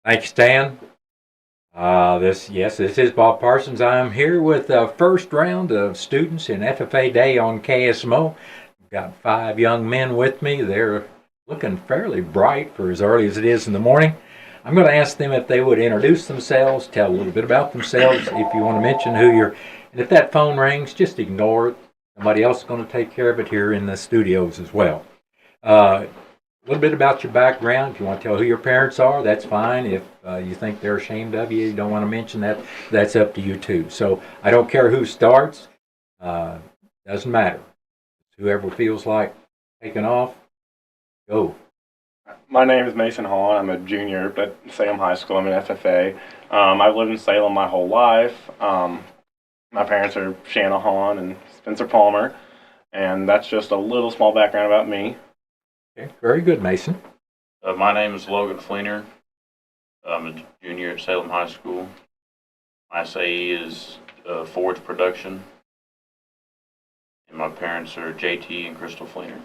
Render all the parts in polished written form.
Thank you, Stan. This is Bob Parsons. I'm here with the first round of students in FFA Day on KSMO. I've got 5 young men with me. They're looking fairly bright for as early as it is in the morning. I'm going to ask them if they would introduce themselves, tell a little bit about themselves, if you want to mention who you're, and if that phone rings, just ignore it. Somebody else is going to take care of it here in the studios as well. A little bit about your background. If you want to tell who your parents are, that's fine. If you think they're ashamed of you, you don't want to mention that, that's up to you too. So I don't care who starts. Doesn't matter. Whoever feels like taking off, go. My name is Mason Hahn. I'm a junior at Salem High School. I'm an FFA. I've lived in Salem my whole life. My parents are Shanna Hahn and Spencer Palmer, and that's just a little small background about me. Okay, very good, Mason. My name is Logan Fleener. I'm a junior at Salem High School. My SAE is Forge Production. And my parents are JT and Crystal Fleener.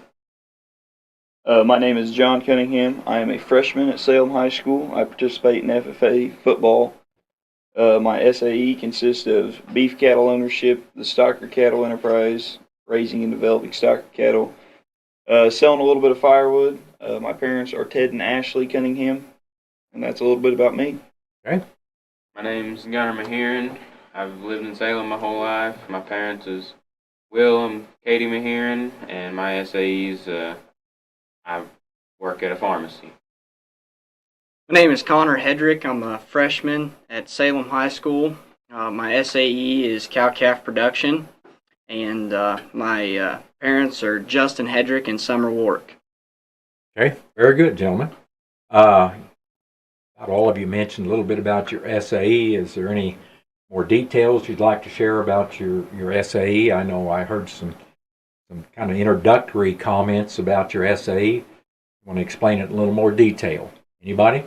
My name is John Cunningham. I am a freshman at Salem High School. I participate in FFA football. My SAE consists of beef cattle ownership, the Stocker Cattle Enterprise, raising and developing stocker cattle, selling a little bit of firewood. My parents are Ted and Ashley Cunningham, and that's a little bit about me. Okay. My name's Gunnar Maheron. I've lived in Salem my whole life. My parents is Will and Katie Maheron, and my SAEs, I work at a pharmacy. My name is Connor Hedrick. I'm a freshman at Salem High School. My SAE is cow-calf production, and my parents are Justin Hedrick and Summer Warwick. Okay, very good, gentlemen. About all of you mentioned a little bit about your SAE. Is there any more details you'd like to share about your SAE? I know I heard some kind of introductory comments about your SAE. Want to explain it in a little more detail? Anybody?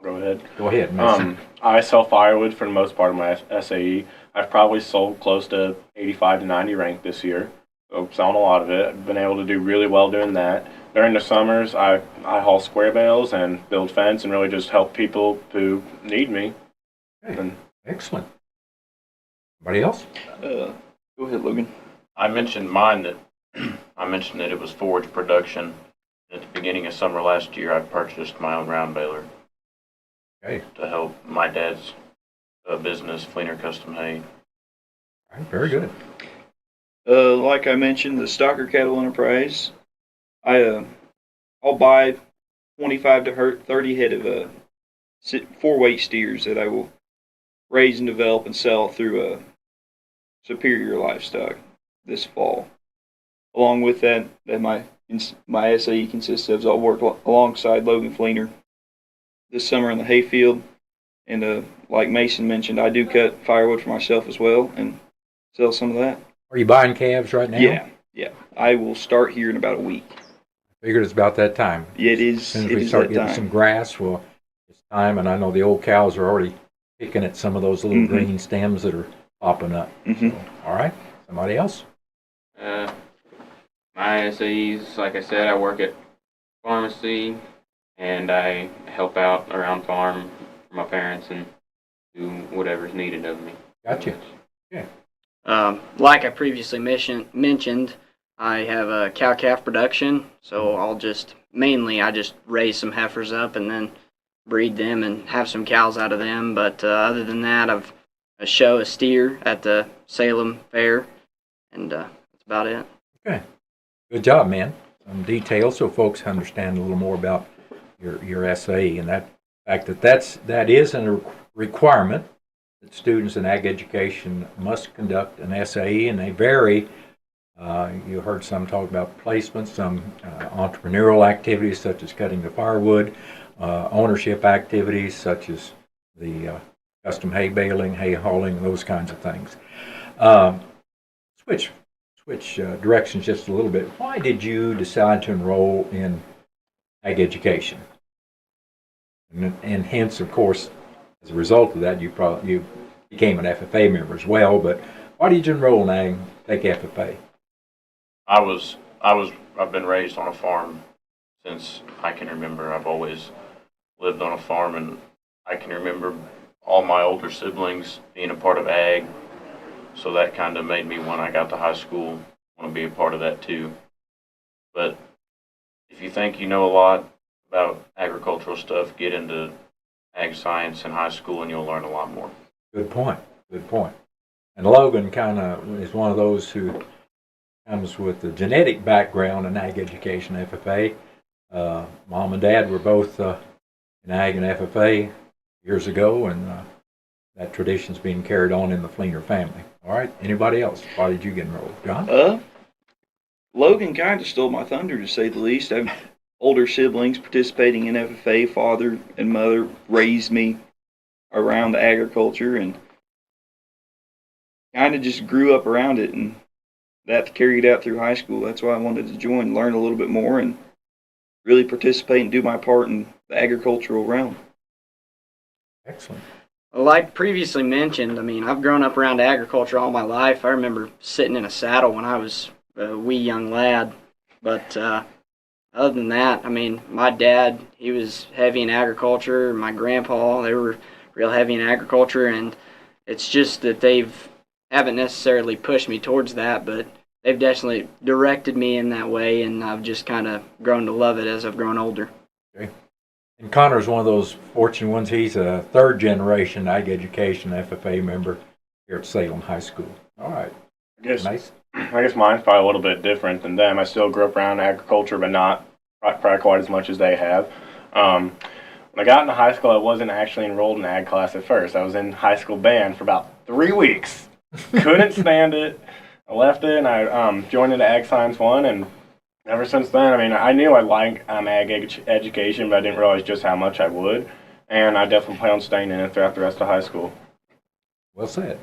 Go ahead. Go ahead, Mason. I sell firewood for the most part of my SAE. I've probably sold close to 85 to 90 rank this year. So selling a lot of it. I've been able to do really well doing that. During the summers, I haul square bales and build fence and really just help people who need me. Okay. Excellent. Anybody else? Go ahead, Logan. I mentioned mine that I mentioned that it was Forge Production. At the beginning of summer last year, I purchased my own round baler. Okay. To help my dad's business, Fleener Custom Hay. All right, very good. Like I mentioned, the Stocker Cattle Enterprise. I'll buy 25 to 30 head of 4-weight steers that I will raise and develop and sell through Superior Livestock this fall. Along with that my SAE consists of I'll work alongside Logan Fleener this summer in the hayfield, and like Mason mentioned, I do cut firewood for myself as well and sell some of that. Are you buying calves right now? Yeah. I will start here in about a week. Figured it's about that time. Yeah, it is. As soon as we start getting some grass, well, it's time. And I know the old cows are already picking at some of those little green stems that are popping up. So, all right. Somebody else? My SAEs, like I said, I work at pharmacy, and I help out around farm for my parents and do whatever's needed of me. Gotcha. Yeah. Like I previously mentioned, I have a cow-calf production, so I just raise some heifers up and then breed them and have some cows out of them. But other than that, I've a steer at the Salem Fair, and that's about it. Okay. Good job, man. Some details so folks understand a little more about your SAE and that fact that is a requirement that students in ag education must conduct an SAE, and they vary. You heard some talk about placements, some entrepreneurial activities such as cutting the firewood, ownership activities such as the custom hay baling, hay hauling, those kinds of things. Switch directions just a little bit. Why did you decide to enroll in ag education? And hence, of course, as a result of that, you became an FFA member as well. But why did you enroll in ag, take FFA? I've been raised on a farm since I can remember. I've always lived on a farm, and I can remember all my older siblings being a part of ag, so that kind of made me, when I got to high school, want to be a part of that too. But if you think you know a lot about agricultural stuff, get into ag science in high school and you'll learn a lot more. Good point. Good point. And Logan kind of is one of those who comes with the genetic background in ag education FFA. Mom and Dad were both in ag and FFA years ago, and that tradition's being carried on in the Fleener family. All right. Anybody else? Why did you get enrolled, John? Logan kind of stole my thunder, to say the least. I have older siblings participating in FFA. Father and mother raised me around the agriculture and kind of just grew up around it, and that carried out through high school. That's why I wanted to join, learn a little bit more, and really participate and do my part in the agricultural realm. Excellent. Well, like previously mentioned, I mean, I've grown up around agriculture all my life. I remember sitting in a saddle when I was a wee young lad. But other than that, I mean, my dad, he was heavy in agriculture. My grandpa, they were real heavy in agriculture. And it's just that haven't necessarily pushed me towards that, but they've definitely directed me in that way. And I've just kind of grown to love it as I've grown older. Okay. And Connor's one of those fortunate ones. He's a third generation ag education FFA member here at Salem High School. All right. Nice. I guess mine's probably a little bit different than them. I still grew up around agriculture, but not probably quite as much as they have. When I got into high school, I wasn't actually enrolled in ag class at first. I was in high school band for about 3 weeks. Couldn't stand it. I left it, and I joined into Ag Science 1, and ever since then, I mean, I knew I liked ag education, but I didn't realize just how much I would. And I definitely plan on staying in it throughout the rest of high school. Well said.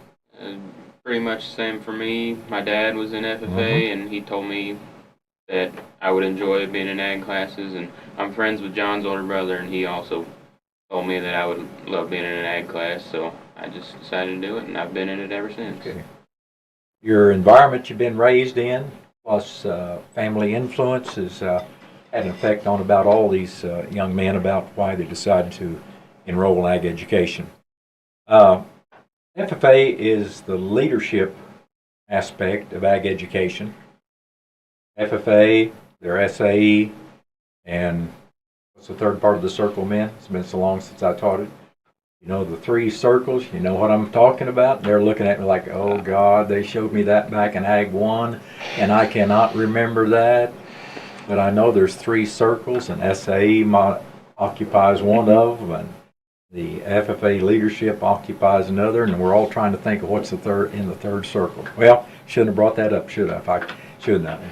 Pretty much the same for me. My dad was in FFA, and he told me that I would enjoy being in ag classes. And I'm friends with John's older brother, and he also told me that I would love being in an ag class. So I just decided to do it, and I've been in it ever since. Okay. Your environment you've been raised in, plus family influence, has had an effect on about all these young men about why they decided to enroll in ag education. FFA is the leadership aspect of ag education. FFA, their SAE, and what's the third part of the circle, men? It's been so long since I taught it. You know, the 3 circles, you know what I'm talking about? They're looking at me like, oh God, they showed me that back in Ag 1, and I cannot remember that. But I know there's 3 circles, and SAE occupies one of them, and the FFA leadership occupies another, and we're all trying to think of what's the third in the third circle. Well, shouldn't have brought that up, should I? If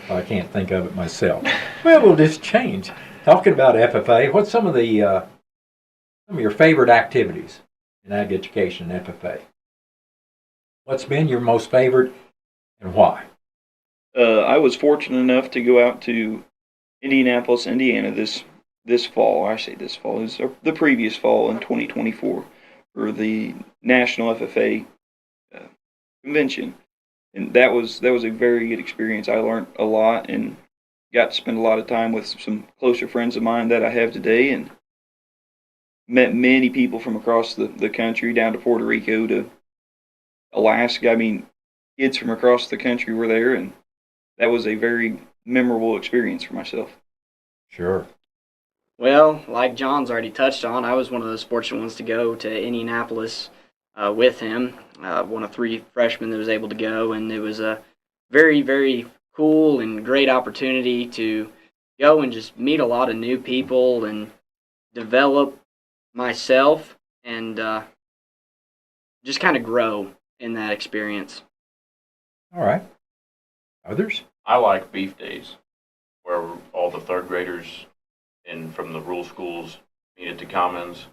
I can't think of it myself. Well, we'll just change. Talking about FFA, what's some of your favorite activities in ag education and FFA? What's been your most favorite and why? I was fortunate enough to go out to Indianapolis, Indiana this fall. I say this fall. It was the previous fall in 2024 for the National FFA convention. And that was a very good experience. I learned a lot and got to spend a lot of time with some closer friends of mine that I have today, and met many people from across the country, down to Puerto Rico to Alaska. I mean, kids from across the country were there, and that was a very memorable experience for myself. Sure. Well, like John's already touched on, I was one of those fortunate ones to go to Indianapolis with him, one of 3 freshmen that was able to go, and it was a very, very cool and great opportunity to go and just meet a lot of new people and develop myself and just kind of grow in that experience. All right. Others? I like beef days, where all the 3rd graders from the rural schools meet at the commons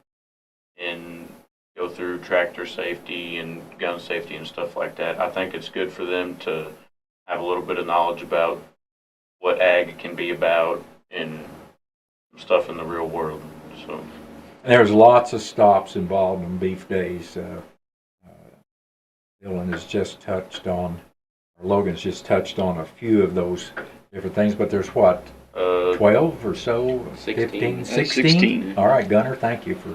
and go through tractor safety and gun safety and stuff like that. I think it's good for them to have a little bit of knowledge about what ag can be about and stuff in the real world. So There's lots of stops involved in beef days. Dylan has just touched on, or Logan's just touched on a few of those different things, but there's what, 12 or so? 16. 15, 16? All right, Gunner, thank you for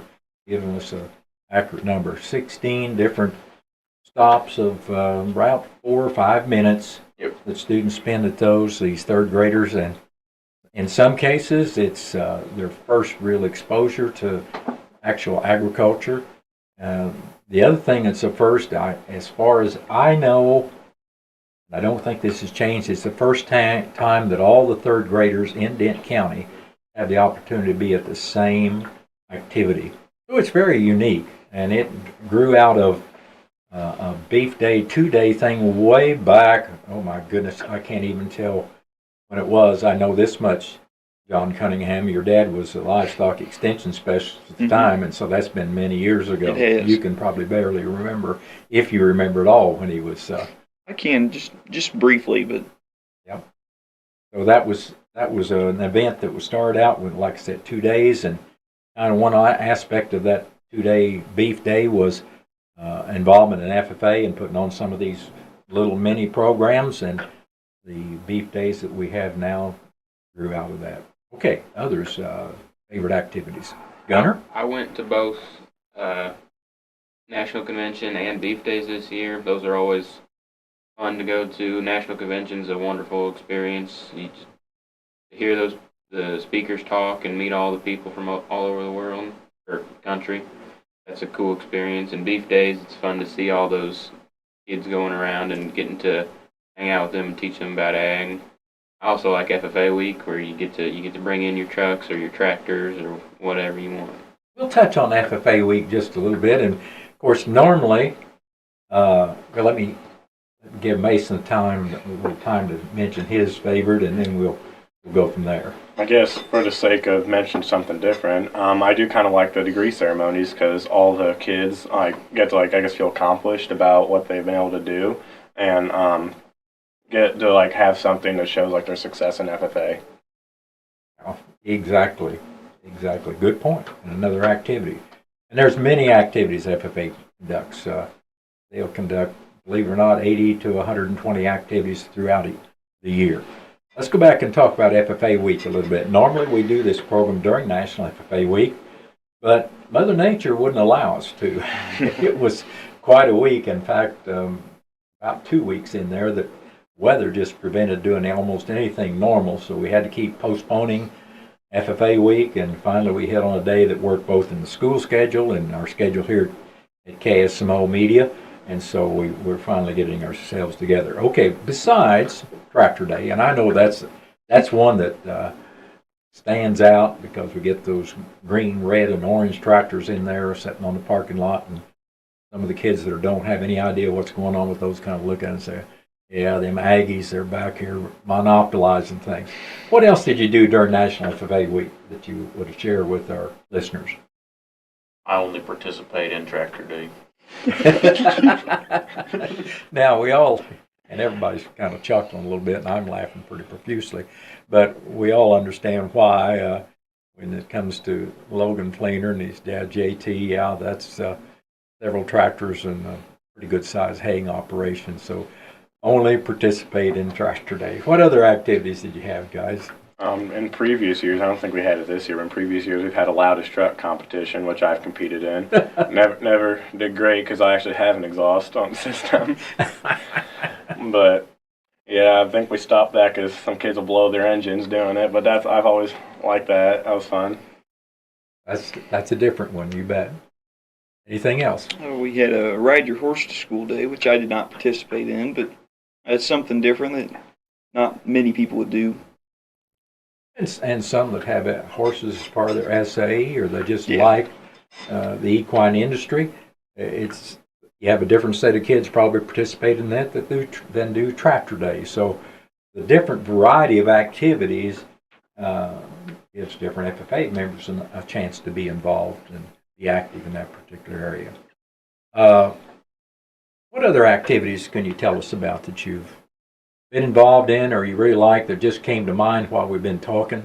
giving us a accurate number. 16 different stops of about 4 or 5 minutes that students spend at these third graders, and in some cases it's their first real exposure to actual agriculture. The other thing that's a first, as far as I know, I don't think this has changed, it's the first time that all the third graders in Dent County have the opportunity to be at the same activity. So it's very unique, and it grew out of a beef day, 2-day thing way back. Oh my goodness, I can't even tell when it was. I know this much, John Cunningham, your dad was a livestock extension specialist at the time, and so that's been many years ago. It has. You can probably barely remember, if you remember at all, when he was. I can just briefly, but So that was an event that was started out with, like I said, 2 days, and kind of one aspect of that 2-day beef day was involvement in FFA and putting on some of these little mini programs, and the beef days that we have now grew out of that. Okay, others, favorite activities. Gunner? I went to both National Convention and Beef Days this year. Those are always fun to go to. National Convention's a wonderful experience. You just hear the speakers talk and meet all the people from all over the world or country. That's a cool experience. And Beef Days, it's fun to see all those kids going around and getting to hang out with them and teach them about ag. I also like FFA week, where you get to bring in your trucks or your tractors or whatever you want. We'll touch on FFA week just a little bit, and of course, normally, let me give Mason a little time to mention his favorite, and then we'll go from there. I guess for the sake of mentioning something different, I do kind of like the degree ceremonies because all the kids get to I guess feel accomplished about what they've been able to do, and get to have something that shows their success in FFA. Oh, exactly. Good point. And another activity. And there's many activities FFA conducts. They'll conduct, believe it or not, 80 to 120 activities throughout the year. Let's go back and talk about FFA week a little bit. Normally we do this program during National FFA week, but Mother Nature wouldn't allow us to. It was quite a week. In fact, about 2 weeks in there, that weather just prevented doing almost anything normal, so we had to keep postponing FFA week, and finally we hit on a day that worked both in the school schedule and our schedule here at KSMO Media, and so we're finally getting ourselves together. Okay, besides Tractor Day, and I know that's one that stands out because we get those green, red, and orange tractors in there sitting on the parking lot, and some of the kids that don't have any idea what's going on with those kind of look at it and say, yeah, them Aggies, they're back here monopolizing things. What else did you do during National FFA week that you would share with our listeners? I only participate in Tractor Day. Now, we all, and everybody's kind of chuckling a little bit, and I'm laughing pretty profusely, but we all understand why when it comes to Logan Fleener and his dad, JT, yeah, that's several tractors and a pretty good-sized haying operation, so only participate in Tractor Day. What other activities did you have, guys? In previous years, I don't think we had it this year, but in previous years we've had a loudest truck competition, which I've competed in. Never did great because I actually have an exhaust on the system. But yeah, I think we stopped that because some kids will blow their engines doing it. But I've always liked that. That was fun. That's a different one, you bet. Anything else? we had a ride your horse to school day, which I did not participate in, but that's something different that not many people would do. And some that have horses as part of their SAE, or they just like the equine industry. You have a different set of kids probably participate in that than do Tractor Day. So the different variety of activities gives different FFA members a chance to be involved and be active in that particular area. What other activities can you tell us about that you've been involved in or you really like that just came to mind while we've been talking?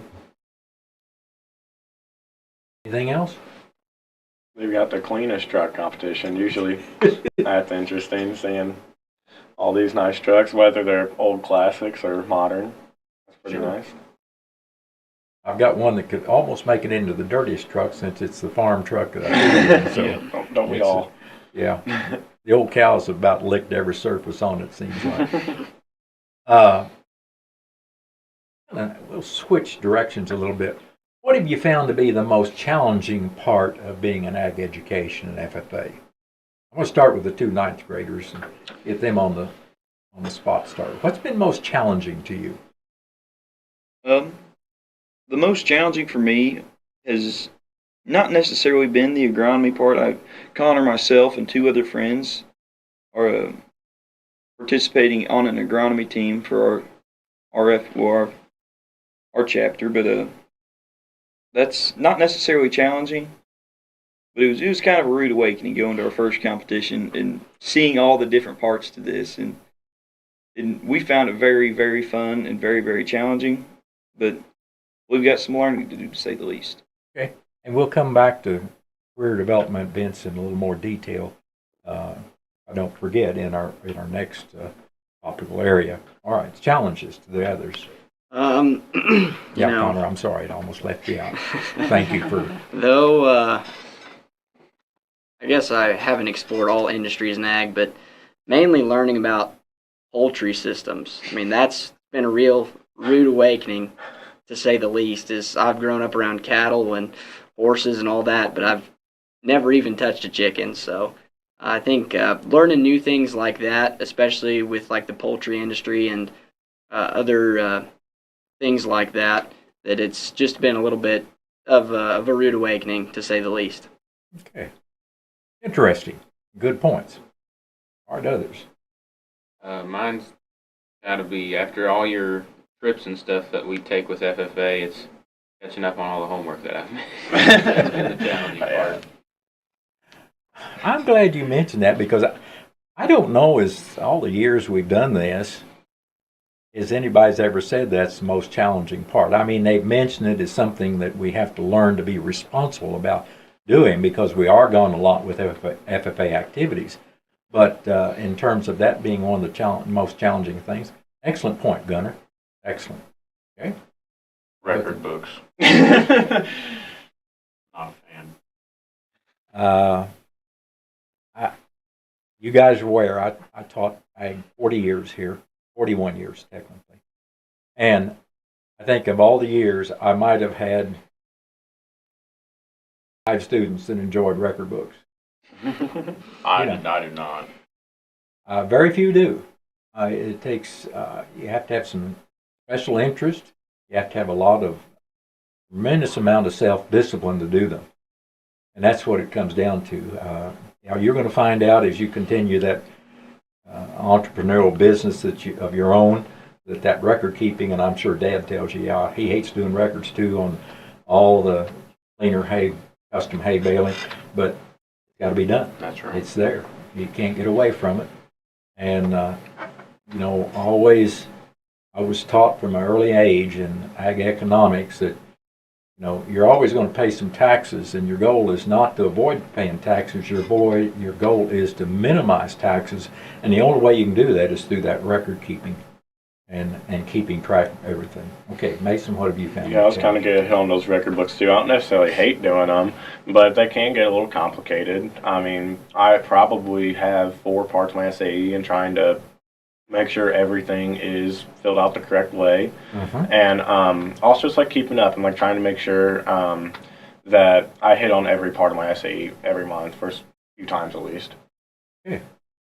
Anything else? They've got the cleanest truck competition. Usually that's interesting, seeing all these nice trucks, whether they're old classics or modern. That's pretty nice. I've got one that could almost make it into the dirtiest truck since it's the farm truck that I do. So Yeah, don't we it's all? yeah, the old cows have about licked every surface on it, seems like. Uh, we'll switch directions a little bit. What have you found to be the most challenging part of being in ag education and FFA? I'm going to start with the two ninth graders and get them on the spot started. What's been most challenging to you? The most challenging for me has not necessarily been the agronomy part. Connor, myself, and two other friends are participating on an agronomy team for our chapter, but that's not necessarily challenging. But it was kind of a rude awakening going to our first competition and seeing all the different parts to this, and we found it very, very fun and very, very challenging. But we've got some learning to do, to say the least. Okay, and we'll come back to career development events in a little more detail. I don't forget in our next topical area. All right, challenges to the others. Yeah, Connor, I'm sorry, it almost left you out. Thank you for. Though, I guess I haven't explored all industries in ag, but mainly learning about poultry systems. I mean, that's been a real rude awakening, to say the least. Is I've grown up around cattle and horses and all that, but I've never even touched a chicken. So I think learning new things like that, especially with like the poultry industry and other things like that, that it's just been a little bit of a rude awakening, to say the least. Okay, interesting. Good points. All right, others. Mine's got to be after all your trips and stuff that we take with FFA. It's catching up on all the homework that I've made. That's been the challenging part. I'm glad you mentioned that because I don't know, as all the years we've done this, is anybody's ever said that's the most challenging part. I mean, they've mentioned it as something that we have to learn to be responsible about doing because we are gone a lot with FFA activities. But in terms of that being one of the most challenging things, excellent point, Gunnar. Excellent. Okay. Record books. Not a fan. You guys are aware, I taught ag 40 years here, 41 years technically. And I think of all the years, I might have had 5 students that enjoyed record books. I do not. Very few do. It takes, you have to have some special interest. You have to have a lot of, tremendous amount of self-discipline to do them. And that's what it comes down to. You're going to find out as you continue that entrepreneurial business of your own, that record keeping, and I'm sure Dad tells you, yeah, he hates doing records too on all the cleaner hay, custom hay baling, but it's got to be done. That's right. It's there. You can't get away from it. And, always, I was taught from an early age in ag economics that, you're always going to pay some taxes, and your goal is not to avoid paying taxes. Your goal is to minimize taxes, and the only way you can do that is through that record keeping and keeping track of everything. Okay, Mason, what have you found? Yeah, I was kind of getting on those record books too. I don't necessarily hate doing them, but they can get a little complicated. I mean, I probably have 4 parts of my SAE and trying to make sure everything is filled out the correct way. And also just like keeping up and like trying to make sure that I hit on every part of my SAE every month, first few times at least. Okay,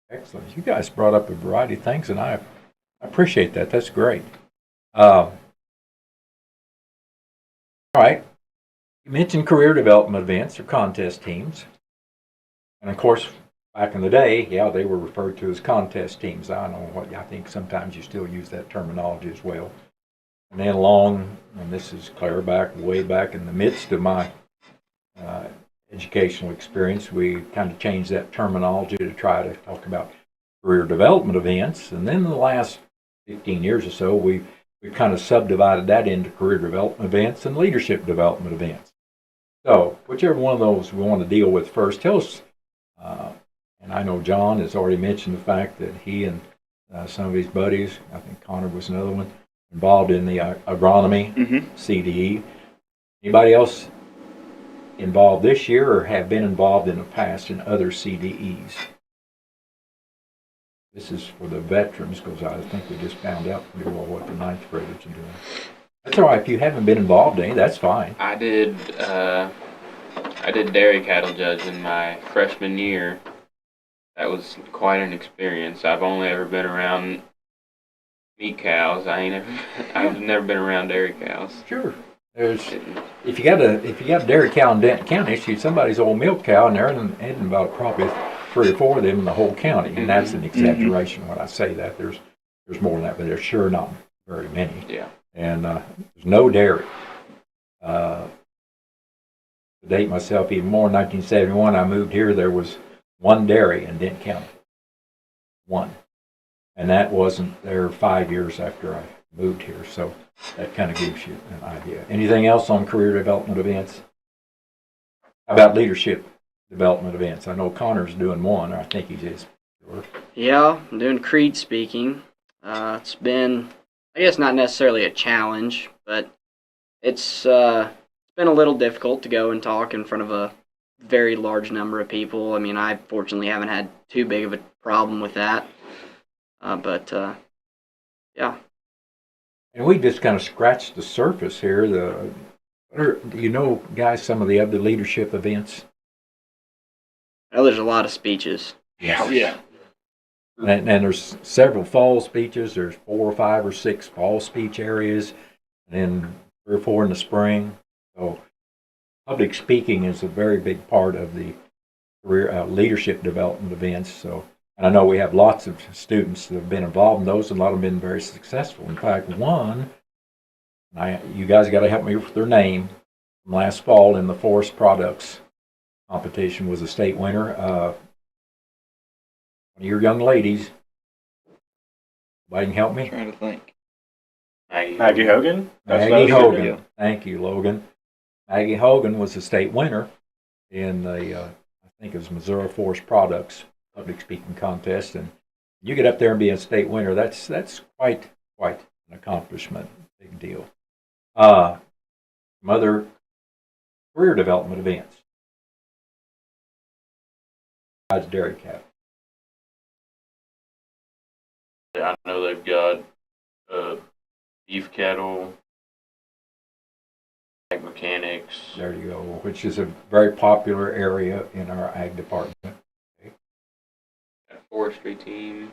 excellent. You guys brought up a variety of things, and I appreciate that. That's great. All right. You mentioned career development events or contest teams. And of course, back in the day, yeah, they were referred to as contest teams. I think sometimes you still use that terminology as well. And then and this is clear way back in the midst of my educational experience, we kind of changed that terminology to try to talk about career development events. And then in the last 15 years or so, we've kind of subdivided that into career development events and leadership development events. So whichever one of those we want to deal with first, tell us, and I know John has already mentioned the fact that he and some of his buddies, I think Connor was another one, involved in the agronomy CDE. Anybody else involved this year or have been involved in the past in other CDEs? This is for the veterans because I think we just found out pretty well what the ninth graders are doing. That's all right. If you haven't been involved in any, that's fine. I did dairy cattle judging my freshman year. That was quite an experience. I've only ever been around meat cows. I've never been around dairy cows. Sure. If you got a dairy cow in Denton County, shoot, somebody's old milk cow in there, and about probably 3 or 4 of them in the whole county, and that's an exaggeration when I say that. There's more than that, but there's sure not very many. Yeah. And there's no dairy. To date myself even more, in 1971, I moved here. There was 1 dairy in Denton County. 1, and that wasn't there 5 years after I moved here. So that kind of gives you an idea. Anything else on career development events? How about leadership development events? I know Connor's doing one, or I think he is. Sure. Yeah, I'm doing creed speaking. It's been, I guess, not necessarily a challenge, but it's been a little difficult to go and talk in front of a very large number of people. I mean, I fortunately haven't had too big of a problem with that. Yeah. And we just kind of scratched the surface here. Do you know, guys, some of the other leadership events? I know there's a lot of speeches. Oh, yeah. And there's several fall speeches. There's 4 or 5 or 6 fall speech areas, and then 3 or 4 in the spring. So public speaking is a very big part of the career leadership development events. So, and I know we have lots of students that have been involved in those, and a lot of them have been very successful. In fact, one, you guys got to help me with their name, from last fall in the forest products competition was a state winner. One of your young ladies. Anybody can help me? I'm trying to think. Maggie Hogan? Maggie Hogan. Yeah. Thank you, Logan. Maggie Hogan was the state winner in the, I think it was Missouri Forest Products public speaking contest. And you get up there and be a state winner, that's quite an accomplishment. Big deal. Some other career development events. Besides dairy cattle. I know they've got beef cattle, ag mechanics. There you go, which is a very popular area in our ag department. Forestry team.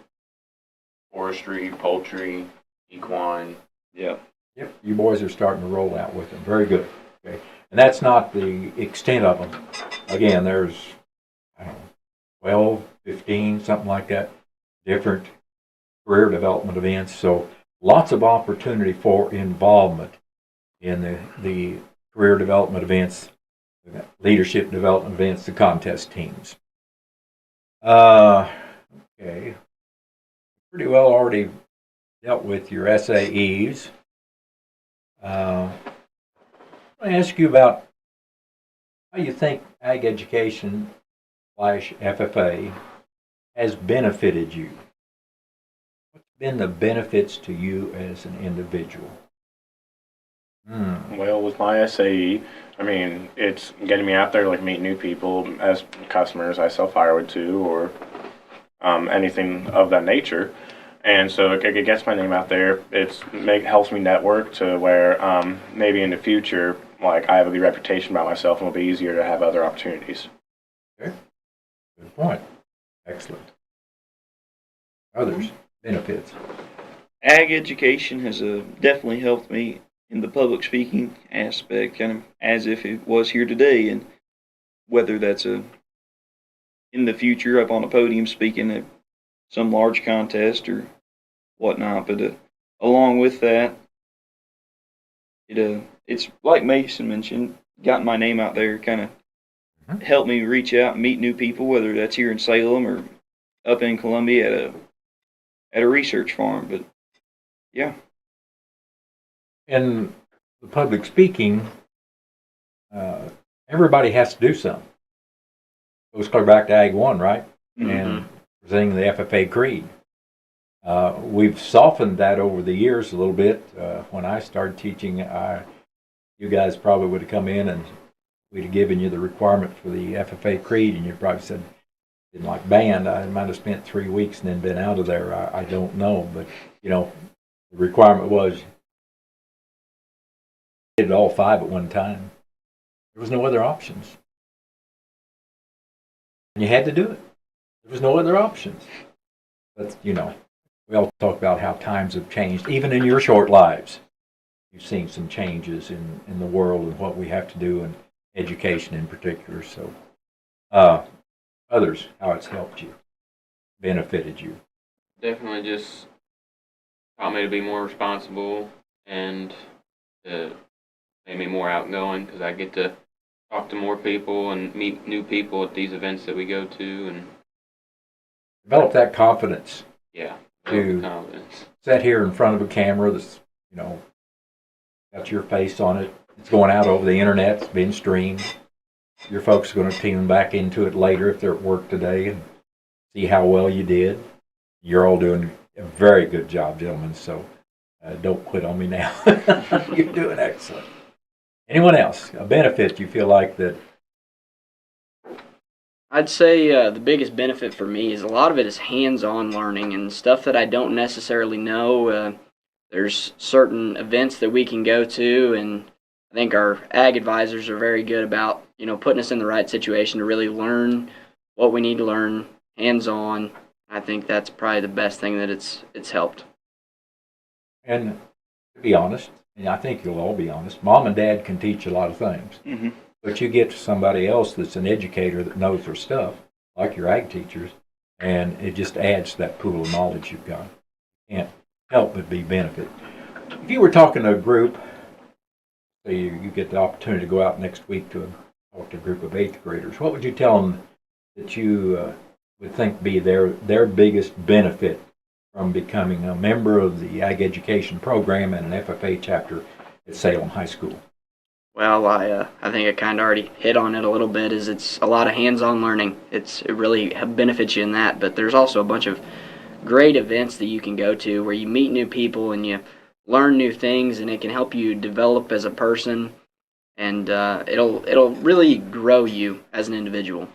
Forestry, poultry, equine. Yeah. Yep, you boys are starting to roll out with them. Very good. Okay, and that's not the extent of them. Again, there's, I don't know, 12, 15, something like that, different career development events. So lots of opportunity for involvement in the career development events, leadership development events, the contest teams. Okay, pretty well already dealt with your SAEs. I want to ask you about how you think ag education / FFA has benefited you. What's been the benefits to you as an individual? Well, with my SAE, I mean, it's getting me out there, like meet new people as customers I sell firewood to, or anything of that nature. And so it gets my name out there. Helps me network to where maybe in the future, like I have a good reputation about myself, and it'll be easier to have other opportunities. Okay, good point. Excellent. Others benefits. Ag education has definitely helped me in the public speaking aspect, kind of as if it was here today, and whether that's in the future up on a podium speaking at some large contest or whatnot. But along with that, it's like Mason mentioned, gotten my name out there, kind of helped me reach out and meet new people, whether that's here in Salem or up in Columbia at a research farm. But yeah. In the public speaking, everybody has to do something. Goes clear back to Ag 1, right? And presenting the FFA creed. We've softened that over the years a little bit. When I started teaching, you guys probably would have come in and we'd have given you the requirement for the FFA creed, and you probably said, didn't like band. I might have spent 3 weeks and then been out of there. I don't know, but the requirement was did all 5 at one time. There was no other options, and you had to do it. There was no other options. But we all talk about how times have changed, even in your short lives. You've seen some changes in the world and what we have to do, and education in particular. So, others, how it's helped you, benefited you. Definitely just taught me to be more responsible and made me more outgoing because I get to talk to more people and meet new people at these events that we go to, and Develop that confidence. yeah, To- confidence. Sit here in front of a camera that's got your face on it. It's going out over the internet. It's being streamed. Your folks are going to tune back into it later if they're at work today and see how well you did. You're all doing a very good job, gentlemen, so don't quit on me now. You're doing excellent. Anyone else? A benefit you feel like that? I'd say the biggest benefit for me is a lot of it is hands-on learning and stuff that I don't necessarily know. There's certain events that we can go to, and I think our ag advisors are very good about putting us in the right situation to really learn what we need to learn hands-on. I think that's probably the best thing that it's helped. And to be honest, and I think you'll all be honest, Mom and Dad can teach a lot of things. Mm-hmm. But you get to somebody else that's an educator that knows their stuff, like your ag teachers, and it just adds to that pool of knowledge you've got. Can't help but be benefit. If you were talking to a group, say you get the opportunity to go out next week to talk to a group of 8th graders, what would you tell them that you would think be their biggest benefit from becoming a member of the Ag Education Program and an FFA chapter at Salem High School? Well, I think I kind of already hit on it a little bit. Is it's a lot of hands-on learning. It really benefits you in that. But there's also a bunch of great events that you can go to where you meet new people and you learn new things, and it can help you develop as a person, and it'll really grow you as an individual.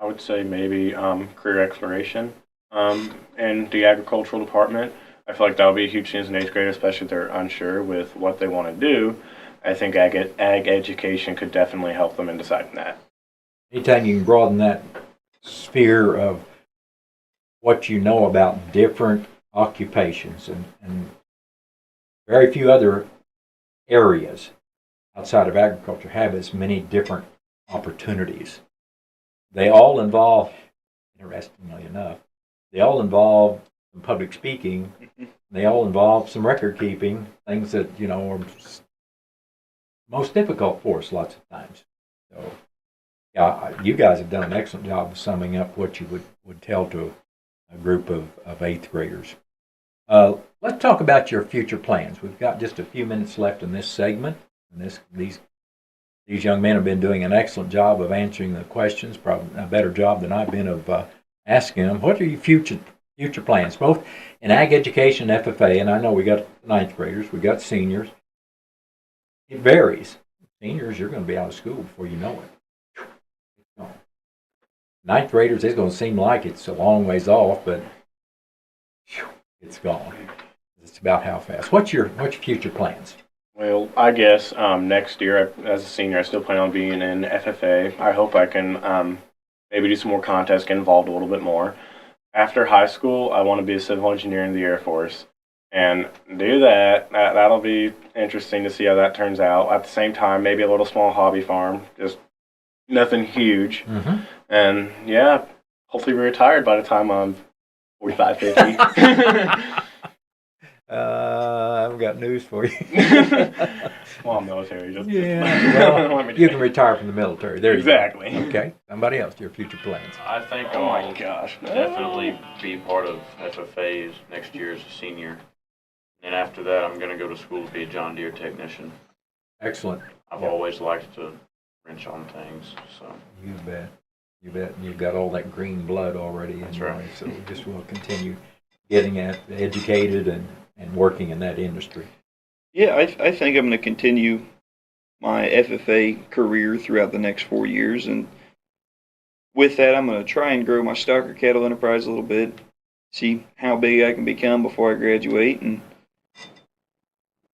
I would say maybe career exploration in the agricultural department. I feel like that would be a huge chance in 8th grade, especially if they're unsure with what they want to do. I think ag education could definitely help them in deciding that. Anytime you can broaden that sphere of what you know about different occupations and very few other areas outside of agriculture have as many different opportunities. They all involve, interestingly enough, they all involve some public speaking. They all involve some record keeping, things that, are most difficult for us lots of times. So, yeah, you guys have done an excellent job of summing up what you would tell to a group of 8th graders. Let's talk about your future plans. We've got just a few minutes left in this segment, and these young men have been doing an excellent job of answering the questions, probably a better job than I've been of asking them. What are your future plans, both in ag education and FFA? And I know we got 9th graders, we got seniors. It varies. Seniors, you're going to be out of school before you know it. 9th graders, it's going to seem like it's a long ways off, but it's gone. It's about how fast. What's your future plans? Well, I guess next year, as a senior, I still plan on being in FFA. I hope I can maybe do some more contests, get involved a little bit more. After high school, I want to be a civil engineer in the Air Force and do that. That'll be interesting to see how that turns out. At the same time, maybe a little small hobby farm, just nothing huge. Mm-hmm. And yeah, hopefully be retired by the time I'm 45, 50. I've got news for you. Well, I'm military. Just, Well, let me you can retire from the military. There exactly. You go. Okay. Somebody else, your future plans. I think Oh my I'll gosh. definitely be part of FFAs next year as a senior. And after that, I'm going to go to school to be a John Deere technician. Excellent. I've always liked to wrench on things, so. You bet. You bet. And you've got all that green blood already. That's in right. life, so we just will continue getting educated and working in that industry. Yeah, I think I'm going to continue my FFA career throughout the next 4 years. And with that, I'm going to try and grow my stock or cattle enterprise a little bit, see how big I can become before I graduate, and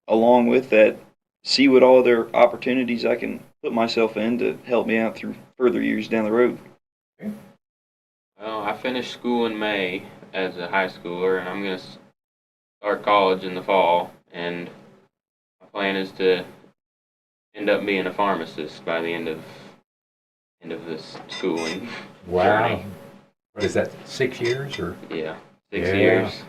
along with that, see what all other opportunities I can put myself in to help me out through further years down the road. Well, I finished school in May as a high schooler, and I'm going to start college in the fall. And my plan is to end up being a pharmacist by the end of this schooling Wow. journey. What is that, 6 years or? Yeah, 6 Yeah. years.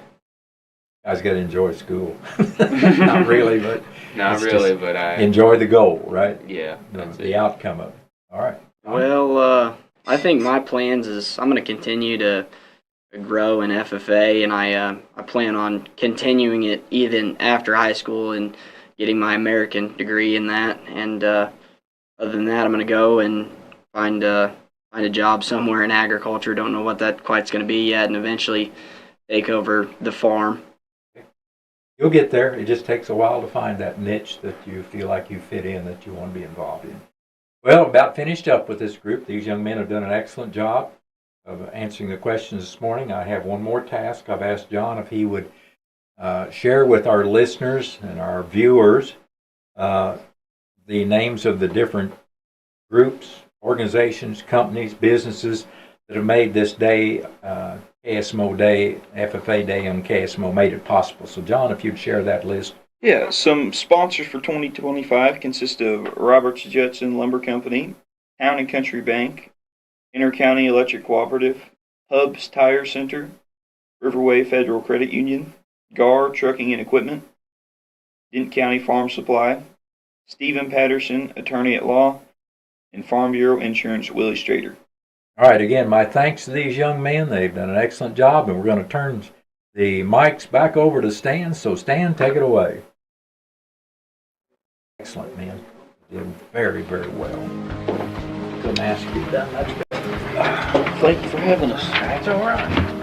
Guys got to enjoy school. Not really, but Not It's really, just but I enjoy the goal, right? yeah, that's The it. outcome of it. All right. Well, I think my plans is I'm going to continue to grow in FFA, and I plan on continuing it even after high school and getting my American degree in that. And other than that, I'm going to go and find a job somewhere in agriculture. Don't know what that quite's going to be yet, and eventually take over the farm. You'll get there. It just takes a while to find that niche that you feel like you fit in, that you want to be involved in. Well, about finished up with this group. These young men have done an excellent job of answering the questions this morning. I have one more task. I've asked John if he would share with our listeners and our viewers the names of the different groups, organizations, companies, businesses that have made this day, KSMO Day, FFA Day on KSMO, made it possible. So, John, if you'd share that list. Yeah, some sponsors for 2025 consist of Roberts Judson Lumber Company, Town and Country Bank, Intercounty Electric Cooperative, Hubs Tire Center, Riverway Federal Credit Union, GAR Trucking and Equipment, Dent County Farm Supply, Stephen Patterson, Attorney at Law, and Farm Bureau Insurance, Willie Strader. All right, again, my thanks to these young men. They've done an excellent job, and we're going to turn the mics back over to Stan. So, Stan, take it away. Excellent, man. Did very, very well. Couldn't ask you to done much better. Thank you for having us. That's all right.